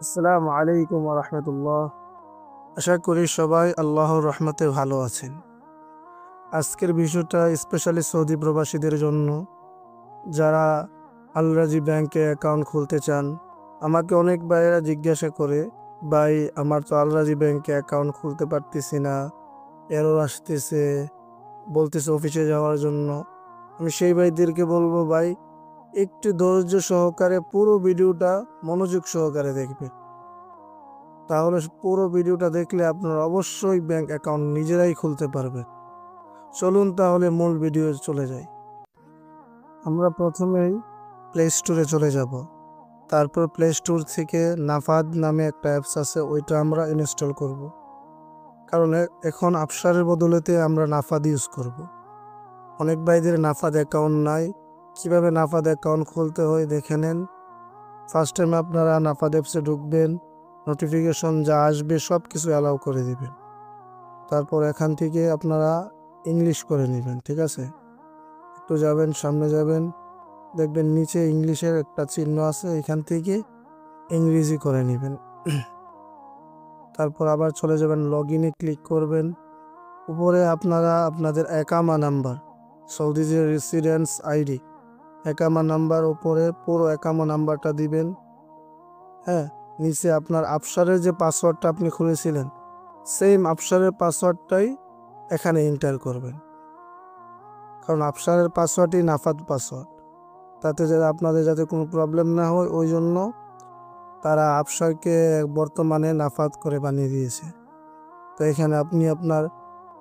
আসসালামু আলাইকুম ওয়া রাহমাতুল্লাহ। আশা করি সবাই আল্লাহর রহমতে ভালো আছেন। আজকের বিষয়টা স্পেশালি সৌদি প্রবাসীদের জন্য, যারা আল রাজি ব্যাংকে অ্যাকাউন্ট খুলতে চান। আমাকে অনেক ভাইয়েরা জিজ্ঞাসা করে, ভাই আমার তো আল রাজি ব্যাংকে অ্যাকাউন্ট খুলতে পারতেছি না, এরর আসতেছে, বলতেছে অফিসে যাওয়ার জন্য। আমি সেই ভাইদেরকে বলবো, ভাই একটু ধৈর্য সহকারে পুরো ভিডিওটা মনোযোগ সহকারে দেখবে। তাহলে পুরো ভিডিওটা দেখলে আপনারা অবশ্যই ব্যাংক অ্যাকাউন্ট নিজেরাই খুলতে পারবেন। চলুন তাহলে মূল ভিডিও চলে যাই। আমরা প্রথমেই প্লে স্টোরে চলে যাব। তারপর প্লে স্টোর থেকে নাফাদ নামে একটা অ্যাপস আছে, ওইটা আমরা ইনস্টল করব। কারণ এখন আফসারের বদলেতে আমরা নাফাদ ইউজ করব। অনেক ভাইদের নাফাদ অ্যাকাউন্ট নাই, কিভাবে নাফাদ অ্যাকাউন্ট খুলতে হয় দেখে নেন। ফার্স্ট টাইম আপনারা নাফাদ অ্যাপসে ঢুকবেন, নোটিফিকেশন যা আসবে সব কিছু অ্যালাউ করে দিবেন। তারপর এখান থেকে আপনারা ইংলিশ করে নেবেন, ঠিক আছে। একটু যাবেন, সামনে যাবেন, দেখবেন নিচে ইংলিশের একটা চিহ্ন আছে, এখান থেকে ইংরেজি করে নেবেন। তারপর আবার চলে যাবেন, লগ ইনে ক্লিক করবেন। উপরে আপনারা আপনাদের একামা নাম্বার, সৌদি যে রেসিডেন্স আইডি, একামা নাম্বার উপরে পুরো একামা নাম্বারটা দিবেন। হ্যাঁ, নিচে আপনার আফসারের যে পাসওয়ার্ডটা আপনি খুলেছিলেন, সেম আফসারের পাসওয়ার্ডটাই এখানে এন্টার করবেন। কারণ আফসারের পাসওয়ার্ডই নাফাদ পাসওয়ার্ড, তাতে যাতে আপনাদের যাতে কোনো প্রবলেম না হয়, ওই জন্য তারা আফসারকে বর্তমানে নাফাদ করে বানিয়ে দিয়েছে। তো এখানে আপনি আপনার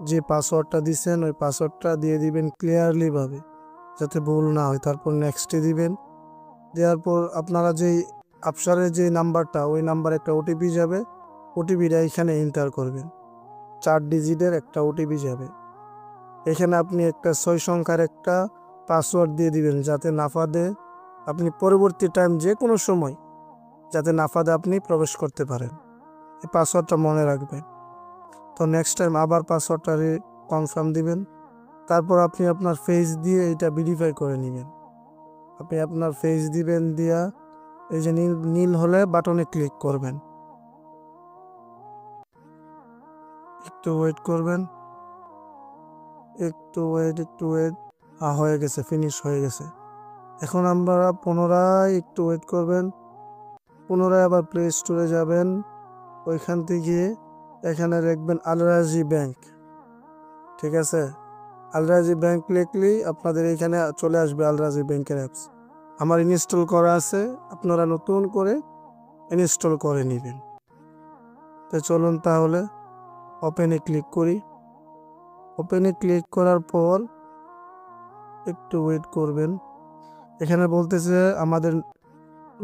যে পাসওয়ার্ডটা দিচ্ছেন ওই পাসওয়ার্ডটা দিয়ে দিবেন ক্লিয়ারলি ভাবে, যাতে ভুল না হয়। তারপর নেক্সটে দিবেন। দেওয়ার পর আপনারা যেই আফসারের যে নাম্বারটা, ওই নাম্বারে একটা ওটিপি যাবে, ওটিপিটা এখানে এন্টার করবেন। 4 ডিজিটের একটা ওটিপি যাবে। এখানে আপনি একটা 6 সংখ্যার একটা পাসওয়ার্ড দিয়ে দিবেন, যাতে নাফাদে আপনি পরবর্তী টাইম যে কোনো সময় যাতে নাফাদে আপনি প্রবেশ করতে পারেন। এই পাসওয়ার্ডটা মনে রাখবেন। তো নেক্সট টাইম আবার পাসওয়ার্ডটা কনফার্ম দিবেন। তারপর আপনি আপনার ফেস দিয়ে এটা ভেরিফাই করে নেবেন। আপনি আপনার ফেস দিবেন, দিয়া এই যে নীল নীল হলে বাটনে ক্লিক করবেন। একটু ওয়েট করবেন, একটু ওয়েট। হয়ে গেছে, ফিনিশ হয়ে গেছে। এখন আমরা পুনরায় একটু ওয়েট করবেন। পুনরায় আবার প্লে স্টোরে যাবেন। ওইখান থেকে এখানে লিখবেন আল রাজি ব্যাংক, ঠিক আছে। আল রাজি ব্যাংক লিখলেই আপনাদের এখানে চলে আসবে আল রাজি ব্যাংকের অ্যাপস। আমার ইনস্টল করা আছে, আপনারা নতুন করে ইনস্টল করে নেবেন। তো চলুন তাহলে ওপেনে ক্লিক করি। ওপেনে ক্লিক করার পর একটু ওয়েট করবেন। এখানে বলতেছে আমাদের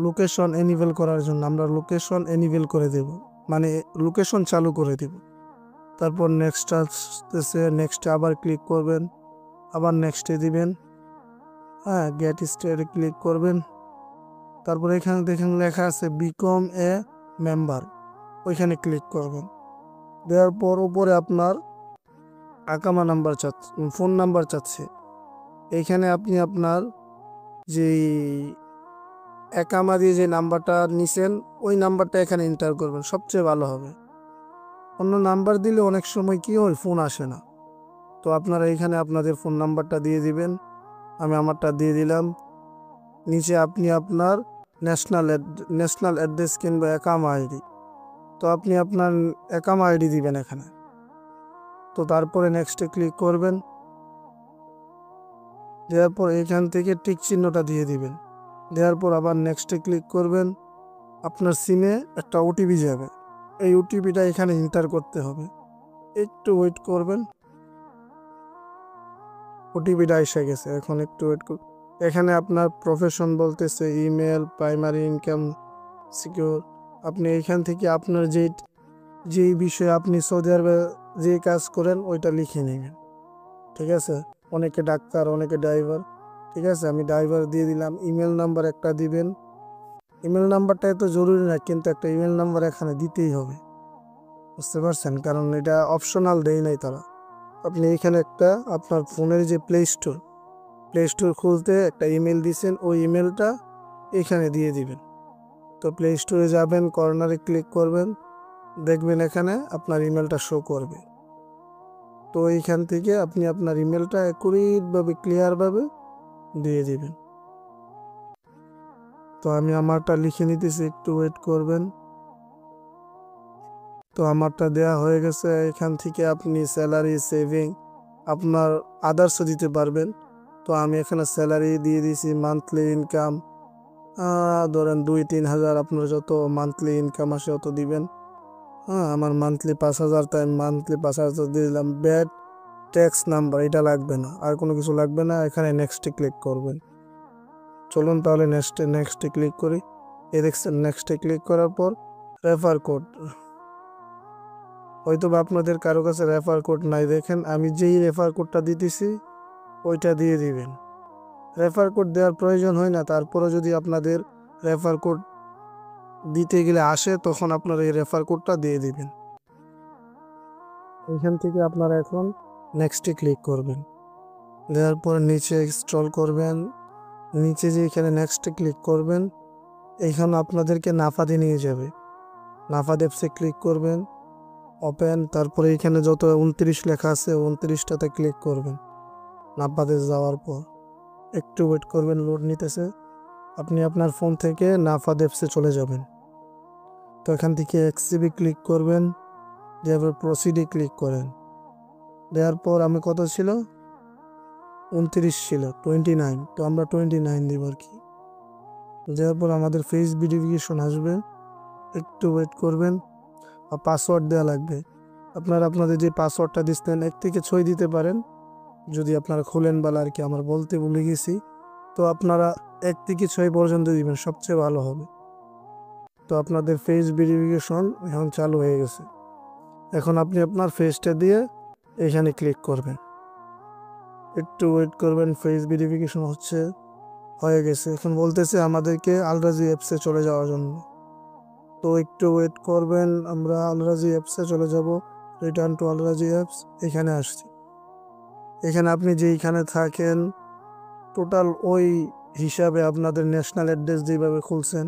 লোকেশন এনেবল করার জন্য, আমরা লোকেশন এনেবল করে দেব, মানে লোকেশন চালু করে দেব। তারপর নেক্সট আসতেছে, নেক্সটে আবার ক্লিক করবেন, আবার নেক্সটে দিবেন। হ্যাঁ, গেট স্টার্টে ক্লিক করবেন। তারপর এখানে দেখেন লেখা আছে বিকম এ মেম্বার, ওইখানে ক্লিক করবেন। দেওয়ার পর উপরে আপনার আকামা নাম্বার চাচ্ছে, ফোন নাম্বার চাচ্ছে। এইখানে আপনি আপনার যেই একামা দিয়ে যে নাম্বারটা নিছেন, ওই নাম্বারটা এখানে এন্টার করবেন, সবচেয়ে ভালো হবে। অন্য নাম্বার দিলে অনেক সময় কি হয়, ফোন আসে না। তো আপনারা এখানে আপনাদের ফোন নাম্বারটা দিয়ে দিবেন। আমি আমারটা দিয়ে দিলাম। নিচে আপনি আপনার ন্যাশনাল অ্যাড্রেস কিংবা একামা আইডি, তো আপনি আপনার একামা আইডি দিবেন এখানে। তো তারপরে নেক্সটে ক্লিক করবেন। দেওয়ার পর এখান থেকে টিক চিহ্নটা দিয়ে দিবেন। দেওয়ার পর আবার নেক্সটে ক্লিক করবেন। আপনার সিমে একটা ওটিপি যাবে, এই ওটিপিটা এখানে এন্টার করতে হবে। একটু ওয়েট করবেন, ওটিপিটা এসে গেছে। এখন একটু ওয়েট করুন। এখানে আপনার প্রফেশন বলতেছে ইমেল, প্রাইমারি ইনকাম, সিকিউর। আপনি এখান থেকে আপনার যেই বিষয়ে আপনি সৌদি আরবে যে কাজ করেন ওইটা লিখে নেবেন, ঠিক আছে। অনেকে ডাক্তার, অনেকে ড্রাইভার, ঠিক আছে। আমি ড্রাইভার দিয়ে দিলাম। ইমেল নাম্বার একটা দিবেন। ইমেল নাম্বারটা এত জরুরি না, কিন্তু একটা ইমেল নাম্বার এখানে দিতেই হবে, বুঝতে পারছেন, কারণ এটা অপশনাল দেয় নাই তারা। আপনি এখানে একটা আপনার ফোনের যে প্লে স্টোর খুলতে একটা ইমেল দিছেন, ওই ইমেলটা এখানে দিয়ে দিবেন। তো প্লে স্টোরে যাবেন, কর্নারে ক্লিক করবেন, দেখবেন এখানে আপনার ইমেলটা শো করবে। তো এইখান থেকে আপনি আপনার ইমেলটা অ্যাকুরেটভাবে ক্লিয়ারভাবে দিয়ে দিবেন। তো আমি আমারটা লিখে নিতেছি, একটু ওয়েট করবেন। তো আমারটা দেয়া হয়ে গেছে। এখান থেকে আপনি স্যালারি, সেভিং, আপনার আদার্সও দিতে পারবেন। তো আমি এখানে স্যালারি দিয়ে দিয়েছি, মান্থলি ইনকাম ধরেন 2-3 হাজার, আপনার যত মান্থলি ইনকাম আসে অত দিবেন। আমার মান্থলি 5,000, তাই মান্থলি 5,000 দিয়ে দিলাম। ব্যাড ট্যাক্স নাম্বার এটা লাগবে না, আর কোনো কিছু লাগবে না। এখানে নেক্সটে ক্লিক করবেন। চলুন তাহলে নেক্সটে ক্লিক করি। এই দেখছেন, নেক্সটে ক্লিক করার পর রেফার কোড, হয়তো বা আপনাদের কারো কাছে রেফার কোড নাই। দেখেন আমি যেই রেফার কোডটা দিতেছি ওইটা দিয়ে দিবেন। রেফার কোড দেওয়ার প্রয়োজন হয় না, তারপরে যদি আপনাদের রেফার কোড দিতে গেলে আসে তখন আপনারা এই রেফার কোডটা দিয়ে দিবেন। এখান থেকে আপনারা এখন নেক্সটে ক্লিক করবেন। দেওয়ার পর নিচে স্ক্রল করবেন, নিচে যে এখানে নেক্সটে ক্লিক করবেন, এইখানে আপনাদেরকে নাফাদে নিয়ে যাবে। নাফাদ অ্যাপসে ক্লিক করবেন, ওপেন, তারপরে এখানে যত 29 লেখা আছে 29টাতে ক্লিক করবেন। নাফাদে যাওয়ার পর একটু ওয়েট করবেন, লোড নিতেছে। আপনি আপনার ফোন থেকে নাফাদ অ্যাপসে চলে যাবেন। তো এখান থেকে এক্সিবি ক্লিক করবেন, দেওয়ার প্রসিডে ক্লিক করেন। দেওয়ার পর আমি কত ছিল, 29 ছিল, 29। তো আমরা 29 দিব আর কি। দেওয়ার পর আমাদের ফেস ভেরিফিকেশন আসবে, একটু ওয়েট করবেন। আর পাসওয়ার্ড দেওয়া লাগবে। আপনারা আপনাদের যে পাসওয়ার্ডটা দিচ্ছেন এক থেকে 6 দিতে পারেন, যদি আপনারা খুলেন বলা আর কি, আমার বলতে ভুলে গেছি। তো আপনারা 1 থেকে 6 পর্যন্ত দিবেন, সবচেয়ে ভালো হবে। তো আপনাদের ফেস ভেরিফিকেশন এখন চালু হয়ে গেছে। এখন আপনি আপনার ফেসটা দিয়ে এখানে ক্লিক করবেন, একটু ওয়েট করবেন। ফেস ভেরিফিকেশন হয়ে গেছে। এখন বলতেছে আমাদেরকে আলরাজি অ্যাপসে চলে যাওয়ার জন্য। তো একটু ওয়েট করবেন, আমরা আলরাজি অ্যাপসে চলে যাব। রিটার্ন টু আলরাজি অ্যাপস, এখানে আসছি। এখানে আপনি যেইখানে থাকেন টোটাল ওই হিসাবে আপনাদের ন্যাশনাল অ্যাড্রেস যেভাবে খুলছেন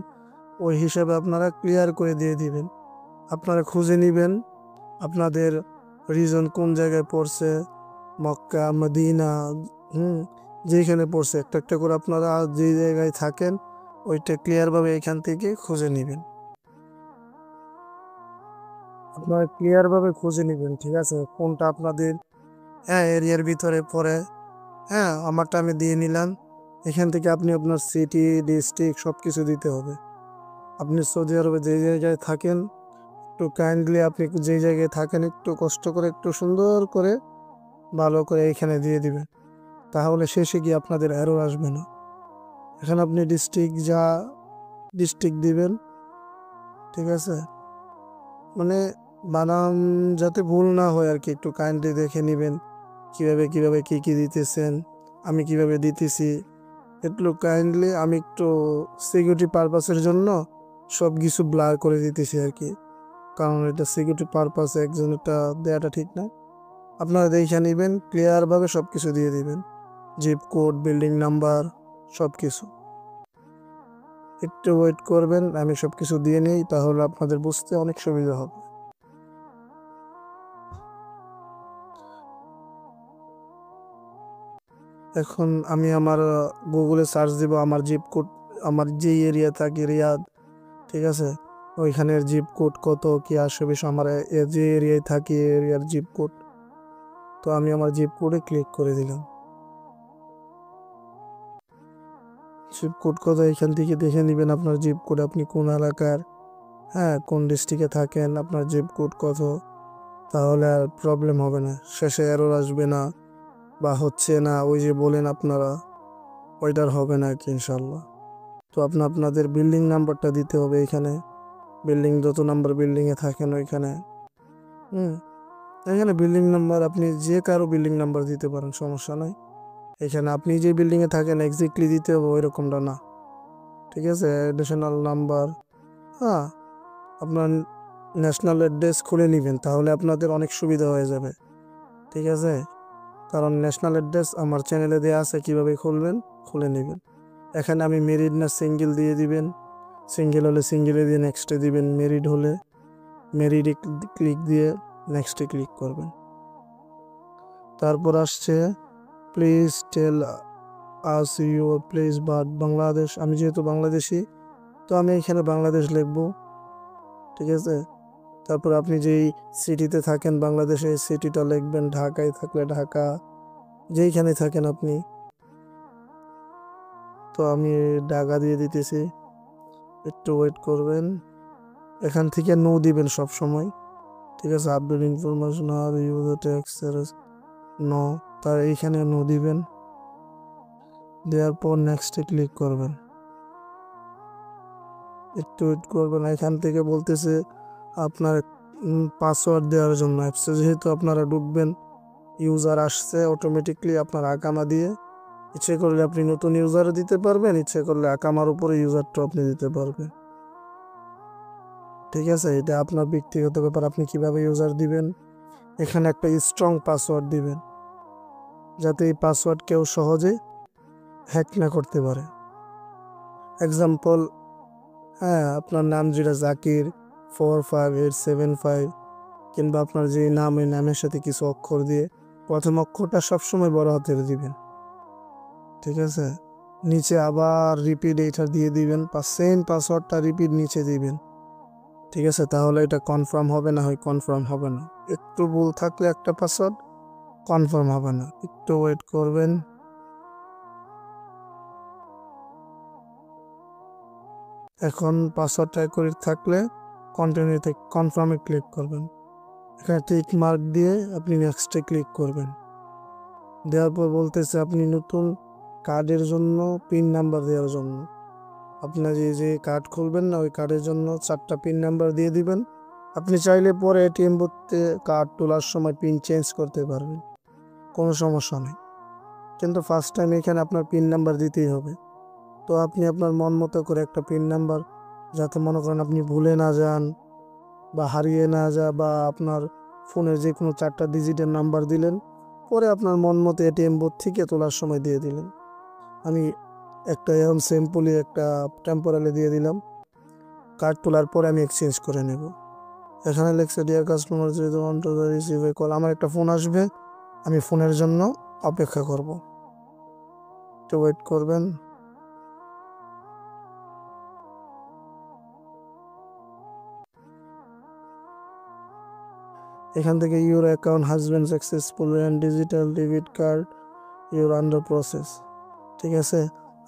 ওই হিসাবে আপনারা ক্লিয়ার করে দিয়ে দিবেন। আপনারা খুঁজে নেবেন আপনাদের রিজন কোন জায়গায় পড়ছে, মক্কা, মদিনা, যেখানে পড়ছে একটা একটা করে আপনারা যে জায়গায় থাকেন ওইটা ক্লিয়ারভাবে এখান থেকে খুঁজে নেবেন। আপনারা ক্লিয়ারভাবে খুঁজে নেবেন, ঠিক আছে, কোনটা আপনাদের এরিয়ার ভিতরে পড়ে। আমারটা আমি দিয়ে নিলাম। এখান থেকে আপনি আপনার সিটি, ডিস্ট্রিক্ট সব কিছু দিতে হবে। আপনি সৌদি আরবে যে জায়গায় থাকেন একটু কাইন্ডলি আপনি যে জায়গায় থাকেন একটু কষ্ট করে একটু সুন্দর করে ভালো করে এখানে দিয়ে দিবেন, তাহলে শেষে গিয়ে আপনাদের এরর আসবে না। এখানে আপনি ডিস্ট্রিক্ট দিবেন, ঠিক আছে, মানে বানান যাতে ভুল না হয় আর কি, একটু কাইন্ডলি দেখে নেবেন কিভাবে কিভাবে কি কি দিতেছেন, আমি কিভাবে দিতেছি। একটু কাইন্ডলি আমি একটু সিকিউরিটি পারপাসের জন্য সব কিছু ব্লার করে দিতেছি আর কি, কারণ এটা সিকিউরিটি পারপাসে একজনেরটা দেওয়াটা ঠিক না। আপনারা দেখে নেবেন, ক্লিয়ারভাবে সব কিছু দিয়ে দিবেন, জিপ কোড, বিল্ডিং নাম্বার, সব কিছু। একটু ওয়েট করবেন, আমি সব কিছু দিয়ে নিই, তাহলে আপনাদের বুঝতে অনেক সুবিধা হবে। এখন আমি আমার গুগলে সার্চ দিব আমার জিপ কোড, আমার যে এরিয়া থাকি রিয়াদ, ঠিক আছে, ওইখানের জিপ কোড কত কি আসবে বেশ, আমার যে এরিয়ায় থাকি এরিয়ার জিপ কোড। তো আমি আমার জিপ কোডে ক্লিক করে দিলাম। জিপ কোড কত এখান থেকে দেখে নেবেন আপনার জিপ কোড, আপনি কোন এলাকার, কোন ডিস্ট্রিক্টে থাকেন, আপনার জিপ কোড কত, তাহলে আর প্রবলেম হবে না, শেষে এরর আসবে না বা হচ্ছে না ওই যে বলেন আপনারা, ওইটার হবে না আর কি ইনশাল্লাহ। তো আপনাদের বিল্ডিং নাম্বারটা দিতে হবে এখানে, বিল্ডিং যত নাম্বার বিল্ডিংয়ে থাকেন ওইখানে। হুম এখানে বিল্ডিং নাম্বার আপনি যে কারো বিল্ডিং নাম্বার দিতে পারেন, সমস্যা নাই। এখানে আপনি যে বিল্ডিংয়ে থাকেন এক্স্যাক্টলি দিতে হবে ওইরকমটা না, ঠিক আছে। অ্যাডিশনাল নাম্বার, হ্যাঁ আপনার ন্যাশনাল অ্যাড্রেস খুলে নেবেন, তাহলে আপনাদের অনেক সুবিধা হয়ে যাবে, ঠিক আছে। কারণ ন্যাশনাল অ্যাড্রেস আমার চ্যানেলে দেওয়া আছে, কিভাবে খুলবেন খুলে নেবেন। এখানে আমি মেরিড না সিঙ্গেল দিয়ে দিবেন। সিঙ্গেল হলে সিঙ্গেলে দিয়ে নেক্সটে দিবেন, মেরিড হলে মেরিডে ক্লিক দিয়ে নেক্সটে ক্লিক করবেন। তারপর আসছে please tell us your place but Bangladesh. আমি যেহেতু বাংলাদেশি তো আমি এখানে বাংলাদেশ লিখব, ঠিক আছে। তারপর আপনি যেই সিটিতে থাকেন বাংলাদেশে এই সিটিটা লিখবেন, ঢাকায় থাকলে ঢাকা, যেইখানে থাকেন আপনি। তো আমি ঢাকা দিয়ে দিতেছি, একটু ওয়েট করবেন। এখান থেকে নো দিবেন সব সময়, ঠিক আছে। আপডেট ইনফরমেশন আর ইউজার ট্যাক্স নো, তার এইখানে নো দিবেন, দেওয়ার পর নেক্সটে ক্লিক করবেন। একটু ওয়েট করবেন। এখান থেকে বলতেছে আপনার পাসওয়ার্ড দেওয়ার জন্য অ্যাপসে যেহেতু আপনারা ঢুকবেন, ইউজার আসছে অটোমেটিকলি আপনার আকামা দিয়ে। ইচ্ছে করলে আপনি নতুন ইউজারও দিতে পারবেন, ইচ্ছে করলে আকামার উপরে ইউজারটা আপনি দিতে পারবেন, ঠিক আছে। এটা আপনার ব্যক্তিগত ব্যাপার, আপনি কিভাবে ইউজার দিবেন। এখানে একটা স্ট্রং পাসওয়ার্ড দিবেন, যাতে এই পাসওয়ার্ড কেউ সহজে হ্যাক না করতে পারে। এক্সাম্পল, হ্যাঁ, আপনার নাম যেটা জাকির 45875, কিংবা আপনার যে নাম, এই নামের সাথে কিছু অক্ষর দিয়ে প্রথম অক্ষরটা সবসময় বড় হাতের দিবেন, ঠিক আছে। নিচে আবার রিপিট এইটা দিয়ে দিবেন, সেম পাসওয়ার্ডটা রিপিট নিচে দিবেন, ঠিক আছে। তাহলে এটা কনফার্ম হবে, না হয় কনফার্ম হবে না। একটু ভুল থাকলে একটা পাসওয়ার্ড কনফার্ম হবে না, একটু ওয়েট করবেন। এখন পাসওয়ার্ডটা অ্যাকুরেট থাকলে কন্টিনিউতে কনফার্মে ক্লিক করবেন। এখানে টিক মার্ক দিয়ে আপনি নেক্সটে ক্লিক করবেন। দেওয়ার পর বলতেছে আপনি নতুন কার্ডের জন্য পিন নাম্বার দেওয়ার জন্য আপনার যে কার্ড খুলবেন না, ওই কার্ডের জন্য 4টা পিন নাম্বার দিয়ে দিবেন। আপনি চাইলে পরে এটিএম বুথে কার্ড তোলার সময় পিন চেঞ্জ করতে পারবেন, কোনো সমস্যা নেই। কিন্তু ফার্স্ট টাইম এখানে আপনার পিন নাম্বার দিতেই হবে। তো আপনি আপনার মন মতো করে একটা পিন নাম্বার, যাতে মনে করেন আপনি ভুলে না যান বা হারিয়ে না যায়, বা আপনার ফোনের যে কোনো 4টা ডিজিটের নাম্বার দিলেন, পরে আপনার মন মতো এটিএম বুথ থেকে তোলার সময় দিয়ে দিলেন। আমি একটা এরকম সিম্পলি একটা টেম্পোরারি দিয়ে দিলাম। কার্ড তোলার পরে আমি এক্সচেঞ্জ করে নেব। এখানে লেখছে ডিয়ার কাস্টমার যদি want to receive a call, আমার একটা ফোন আসবে, আমি ফোনের জন্য অপেক্ষা করব, একটু ওয়েট করবেন। এখান থেকে your account has been successful and digital debit card your under process, ঠিক আছে।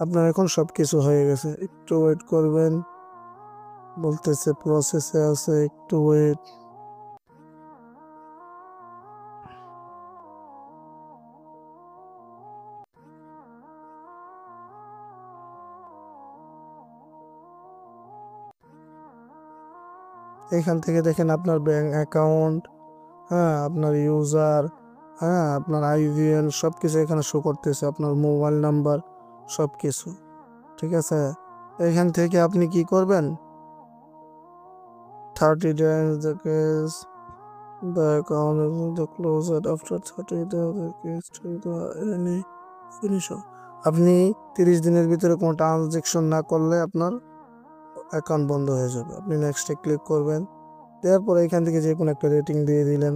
আপনার এখন সব কিছু হয়ে গেছে, একটু ওয়েট করবেন। বলতেছে প্রসেসে আছে, একটু ওয়েট। এখান থেকে দেখেন আপনার ব্যাংক অ্যাকাউন্ট, হ্যাঁ, আপনার ইউজার, হ্যাঁ, আপনার আইভিএন সব কিছু এখানে শো করতেছে, আপনার মোবাইল নাম্বার সব কিছু, ঠিক আছে। এখান থেকে আপনি কি করবেন, 30 days the case the account is the closed after 30 days the case to the any finish. আপনি 30 দিনের ভিতরে কোনো ট্রানজেকশন না করলে আপনার অ্যাকাউন্ট বন্ধ হয়ে যাবে। আপনি নেক্সটে ক্লিক করবেন, দেওয়ার পরে এখান থেকে যে কোনো একটা রেটিং দিয়ে দিলেন,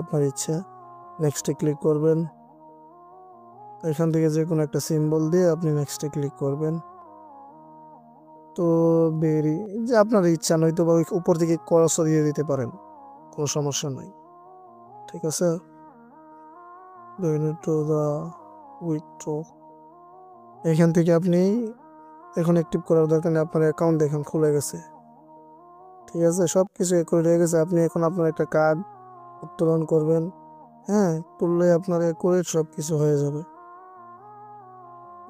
আপনার ইচ্ছা। নেক্সটে ক্লিক করবেন, এখান থেকে যে কোনো একটা সিম্বল দিয়ে আপনি নেক্সটে ক্লিক করবেন। তো বেরি যে আপনার ইচ্ছা, নয়তো বা উপর থেকে ক্রসও দিয়ে দিতে পারেন, কোনো সমস্যা নাই, ঠিক আছে। এখান থেকে আপনি এখন অ্যাক্টিভ করার দরকার নেই, আপনার অ্যাকাউন্ট দেখেন খুলে গেছে, ঠিক আছে। সব কিছু করে হয়ে গেছে। আপনি এখন আপনার একটা কার্ড উত্তোলন করবেন, হ্যাঁ, তুললে আপনার অ্যাকুরেট সব কিছু হয়ে যাবে।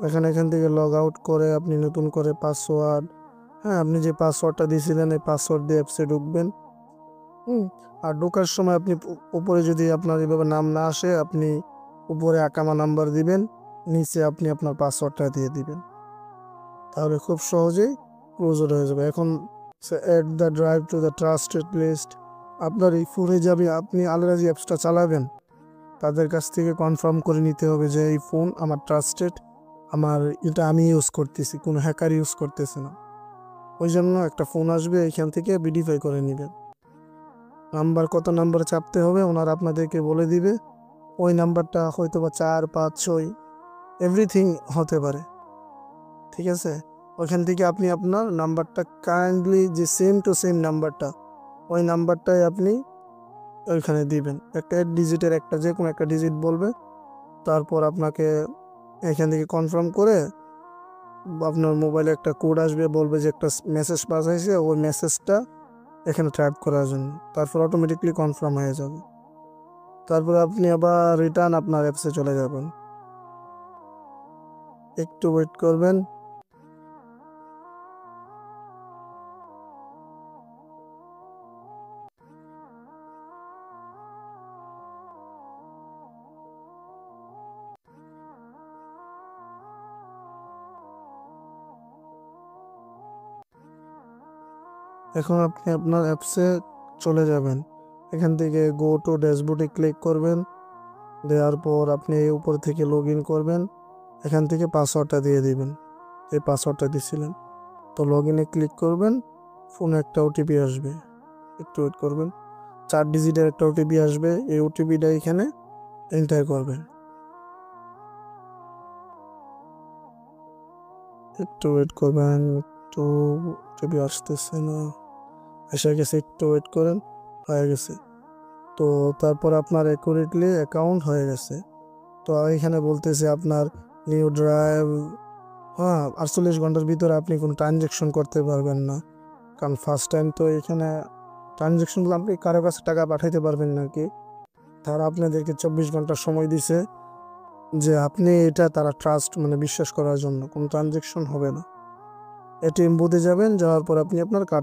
এখান থেকে লগ আউট করে আপনি নতুন করে পাসওয়ার্ড, হ্যাঁ, আপনি যে পাসওয়ার্ডটা দিয়েছিলেন এই পাসওয়ার্ড দিয়ে অ্যাপসে ঢুকবেন। আর ঢোকার সময় আপনি উপরে যদি আপনার এভাবে নাম না আসে, আপনি উপরে আকামা নাম্বার দিবেন, নিচে আপনি আপনার পাসওয়ার্ডটা দিয়ে দিবেন, তাহলে খুব সহজেই ক্লোজ হয়ে যাবে। এখন add the drive to the trusted list, আপনার এই ফোনে যাবে, আপনি আলাদা যে অ্যাপসটা চালাবেন তাদের কাছ থেকে কনফার্ম করে নিতে হবে যে এই ফোন আমার ট্রাস্টেড, আমার এটা আমি ইউজ করতেছি, কোনো হ্যাকার ইউজ করতেছে না। ওই জন্য একটা ফোন আসবে, এইখান থেকে ভেরিফাই করে নেবেন। নাম্বার কত নাম্বারে চাপতে হবে ওনারা আপনাদেরকে বলে দিবে। ওই নাম্বারটা হয়তো বা 4, 5, 6 এভরিথিং হতে পারে, ঠিক আছে। ওইখান থেকে আপনি আপনার নাম্বারটা কাইন্ডলি যে সেম টু সেম নাম্বারটা, ওই নাম্বারটাই আপনি ওইখানে দিবেন। একটা 8 ডিজিটের একটা যে কোনো একটা ডিজিট বলবে, তারপর আপনাকে এখান থেকে কনফার্ম করে আপনার মোবাইলে একটা কোড আসবে, বলবে যে একটা মেসেজ পাস হয়েছে, ওই মেসেজটা এখানে টাইপ করার জন্য, তারপর অটোমেটিকলি কনফার্ম হয়ে যাবে। তারপর আপনি আবার রিটার্ন আপনার অ্যাপসে চলে যাবেন, একটু ওয়েট করবেন। এখন আপনি আপনার অ্যাপসে চলে যাবেন, এখান থেকে গো টু ড্যাশবোর্ডে ক্লিক করবেন। দেওয়ার পর আপনি এই উপর থেকে লগ ইন করবেন, এখান থেকে পাসওয়ার্ডটা দিয়ে দিবেন, এই পাসওয়ার্ডটা দিছিলেন। তো লগ ইনে ক্লিক করবেন, ফোনে একটা ওটিপি আসবে, একটু ওয়েট করবেন। 4 ডিজিটের একটা ওটিপি আসবে, এই ওটিপিটা এখানে এন্টার করবেন। একটু ওয়েট করবেন, একটু ওটিপি আসতেছে না, এসে গেছে, একটু ওয়েট করেন, হয়ে গেছে। তো তারপর আপনার অ্যাকুরেটলি অ্যাকাউন্ট হয়ে গেছে। তো এখানে বলতেছে আপনার নিউ ড্রাইভ, হ্যাঁ 48 ঘন্টার ভিতরে আপনি কোনো ট্রানজ্যাকশন করতে পারবেন না, কারণ ফার্স্ট টাইম তো এখানে ট্রানজ্যাকশনগুলো আপনি কারো কাছে টাকা পাঠাইতে পারবেন না কি, তারা আপনাদেরকে 24 ঘন্টা সময় দিছে যে আপনি এটা তারা ট্রাস্ট মানে বিশ্বাস করার জন্য কোনো ট্রানজ্যাকশন হবে না। এটিএম বুথে যাবেন, যাওয়ার পর আপনি আপনার কার্ড